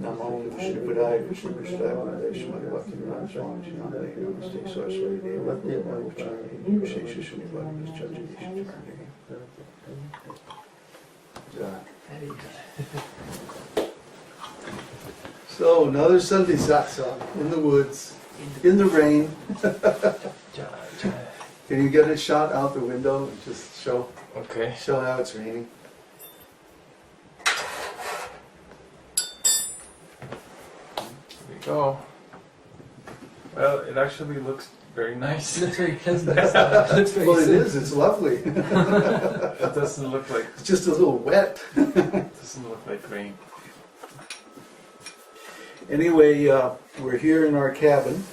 Namo Vishnu Padaya Vishnu Krishnaya Padaya Shmaya Bhakti-vedanta Swami Namaste Saraswati Devati Namaste Vishesha Srinivadi So another Sunday satsang in the woods, in the rain. Can you get a shot out the window and just show how it's raining? Go. Well, it actually looks very nice. Well, it is. It's lovely. It doesn't look like. It's just a little wet. It doesn't look like rain. Anyway, we're here in our cabin,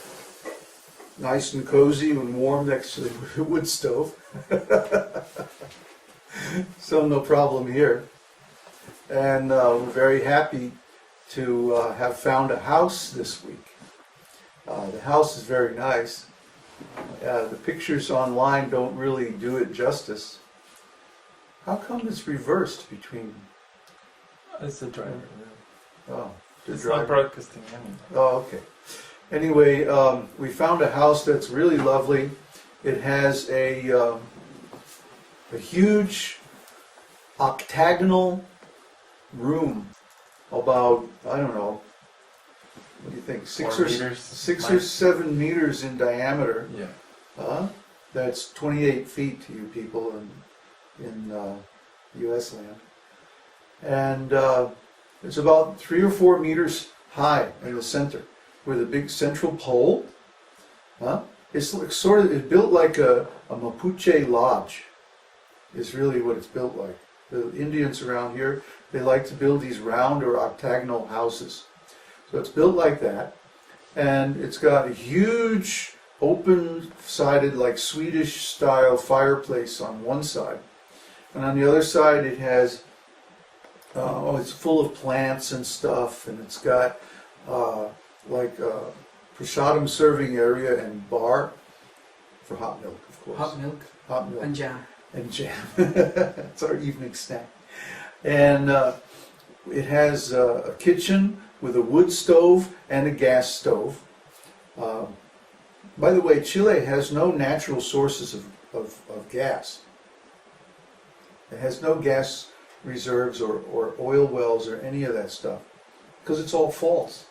nice and cozy and warm next to the wood stove. So no problem here. And we're very happy to have found a house this week. The house is very nice. The pictures online don't really do it justice. How come it's reversed between... It's the driver. Oh, it's not broadcasting anymore. Oh, okay. Anyway, we found a house that's really lovely. It has a huge octagonal room, about, I don't know, what do you think, 6 or 7 meters in diameter. Yeah. That's 28 feet to you people in U.S. land. And it's about 3 or 4 meters high in the center, with a big central pole. It's built like a Mapuche lodge, is really what it's built like. The Indians around here, they like to build these round or octagonal houses. So it's built like that, and it's got a huge open-sided, like Swedish-style fireplace on one side. And on the other side it has, it's full of plants and stuff, and it's got like a pratiṣṭhitam serving area and bar for hot milk, of course. Hot milk. Hot milk. And jam. And jam. It's our evening snack. And it has a kitchen with a wood stove and a gas stove. By the way, Chile has no natural sources of gas. It has no gas reserves or oil wells or any of that stuff, because it's all false.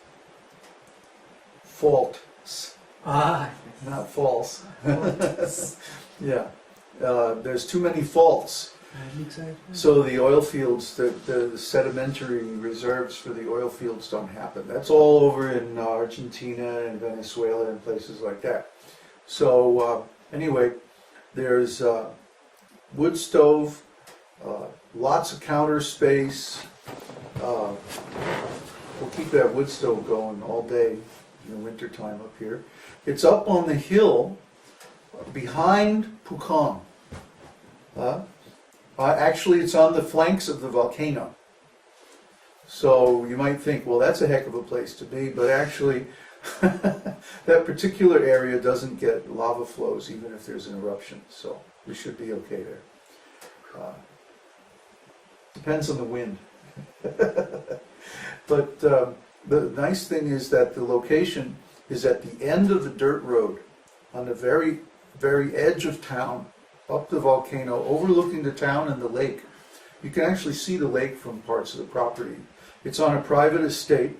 Faults. Not false. Yeah. There's too many faults. So the oil fields, the sedimentary reserves for the oil fields don't happen. That's all over in Argentina and Venezuela and places like that. So anyway, there's wood stove, lots of counter space. We'll keep that wood stove going all day in the wintertime up here. It's up on the hill behind Pucón. Actually, it's on the flanks of the volcano. So you might think, well, that's a heck of a place to be, but actually that particular area doesn't get lava flows even if there's an eruption, so we should be okay there. Depends on the wind. But the nice thing is that the location is at the end of the dirt road, on the very, very edge of town, up the volcano, overlooking the town and the lake. You can actually see the lake from parts of the property. It's on a private estate,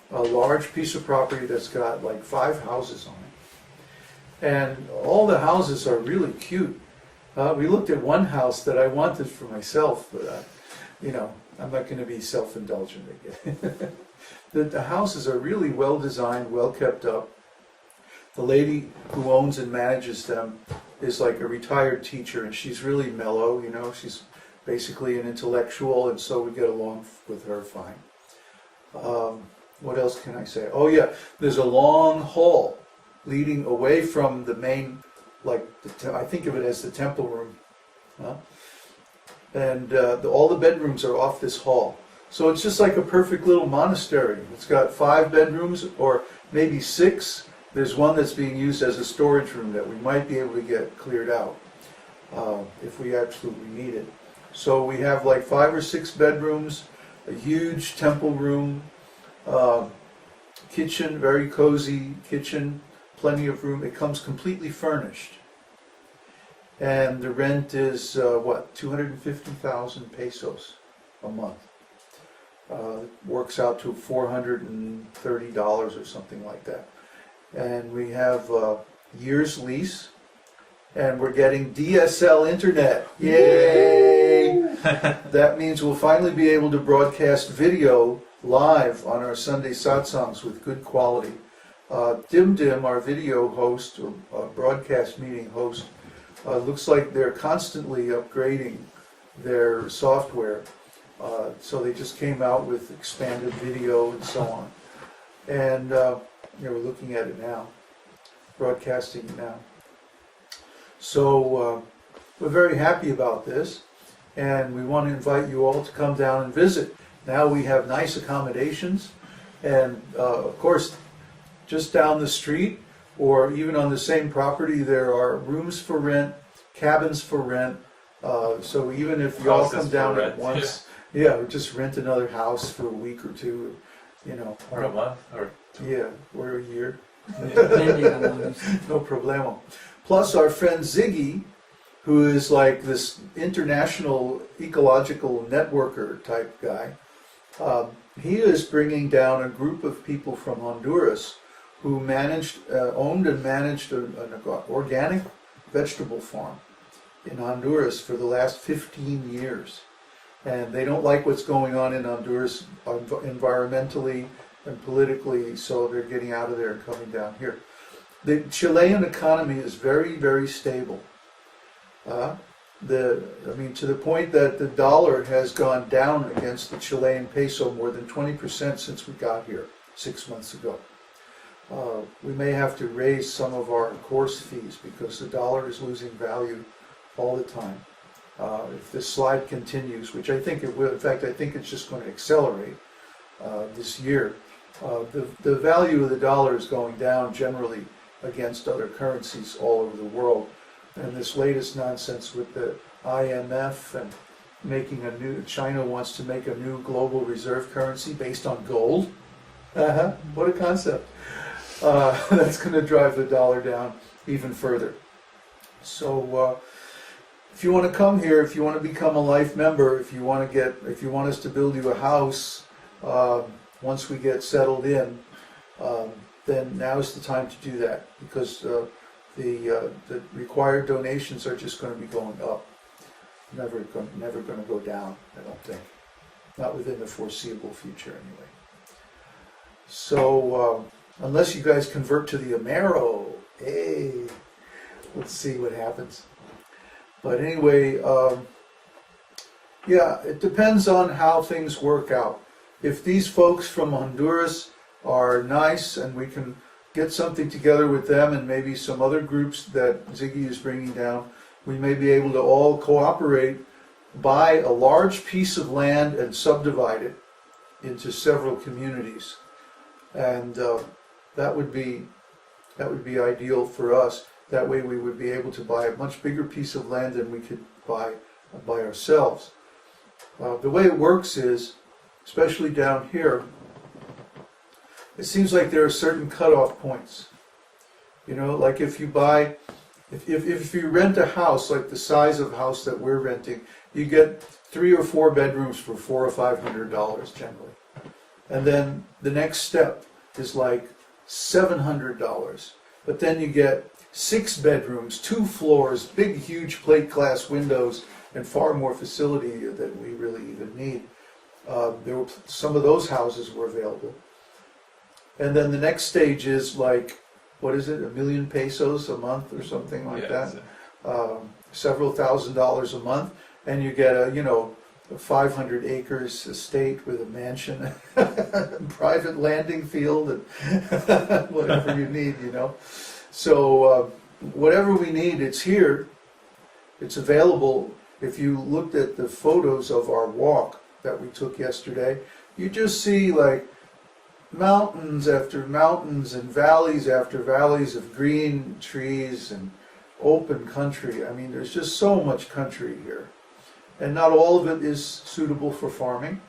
a large piece of property that's got like 5 houses on it. And all the houses are really cute. We looked at one house that I wanted for myself, but I'm not going to be self-indulgent again. The houses are really well designed, well kept up. The lady who owns and manages them is like a retired teacher, and she's really mellow, she's basically an intellectual, and so we get along with her fine. What else can I say? Oh yeah, there's a long hall leading away from the main, I think of it as the temple room. And all the bedrooms are off this hall. So it's just like a perfect little monastery. It's got 5 bedrooms, or maybe 6. There's one that's being used as a storage room that we might be able to get cleared out if we absolutely need it. So we have like 5 or 6 bedrooms, a huge temple room, kitchen, very cozy kitchen, plenty of room. It comes completely furnished. And the rent is, 250,000 pesos a month. Works out to $430 or something like that. And we have a year's lease, and we're getting DSL internet. Yay! That means we'll finally be able to broadcast video live on our Sunday satsangs with good quality. Dim Dim, our video host, or broadcast meeting host, looks like they're constantly upgrading their software. So they just came out with expanded video and so on. And we're looking at it now, broadcasting it now. So we're very happy about this, and we want to invite you all to come down and visit. Now we have nice accommodations, and of course, just down the street or even on the same property, there are rooms for rent, cabins for rent. So even if you all come down at once, or just rent another house for a week or two, or a month, or or a year. Yeah. No problemo. Plus our friend Ziggy, who is like this international ecological networker type guy, he is bringing down a group of people from Honduras who owned and managed an organic vegetable farm in Honduras for the last 15 years. And they don't like what's going on in Honduras environmentally and politically, so they're getting out of there and coming down here. The Chilean economy is very, very stable. To the point that the dollar has gone down against the Chilean peso more than 20% since we got here 6 months ago. We may have to raise some of our course fees because the dollar is losing value all the time. If this slide continues, which I think it will, in fact, I think it's just going to accelerate this year. The value of the dollar is going down generally against other currencies all over the world. And this latest nonsense with the IMF and China wants to make a new global reserve currency based on gold. What a concept. That's going to drive the dollar down even further. So if you want to come here, if you want to become a life member, if you want us to build you a house, once we get settled in, then now is the time to do that, because the required donations are just going to be going up. Never going to go down, I don't think. Not within the foreseeable future, anyway. So, unless you guys convert to the Amero, hey, let's see what happens. But anyway, it depends on how things work out. If these folks from Honduras are nice and we can get something together with them and maybe some other groups that Ziggy is bringing down, we may be able to all cooperate, buy a large piece of land and subdivide it into several communities. And that would be ideal for us. That way we would be able to buy a much bigger piece of land than we could buy by ourselves. The way it works is, especially down here, it seems like there are certain cutoff points. Like if you rent a house, like the size of house that we're renting, you get 3 or 4 bedrooms for $400 or $500 generally. And then the next step is like $700. But then you get 6 bedrooms, 2 floors, big, huge plate glass windows, and far more facility than we really even need. Some of those houses were available. And then the next stage is like, what is it, 1 million pesos a month or something like that? Several $1,000s a month, and you get a 500 acres estate with a mansion, private landing field, and whatever you need, So whatever we need, it's here. It's available. If you looked at the photos of our walk that we took yesterday, you just see like mountains after mountains and valleys after valleys of green trees and open country. I mean, there's just so much country here. And not all of it is suitable for farming.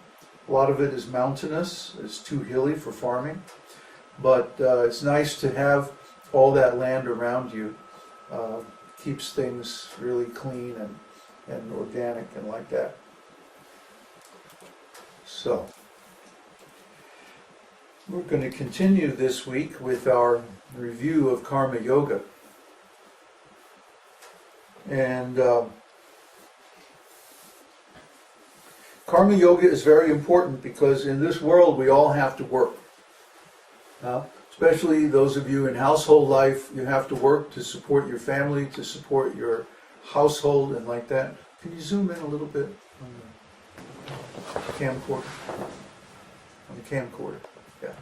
A lot of it is mountainous, it's too hilly for farming. But it's nice to have all that land around you. Keeps things really clean and organic and like that. So, we're going to continue this week with our review of Karma Yoga. And Karma Yoga is very important because in this world we all have to work. Especially those of you in household life, you have to work to support your family, to support your household and like that. Can you zoom in a little bit on the camcorder? On the camcorder, yeah.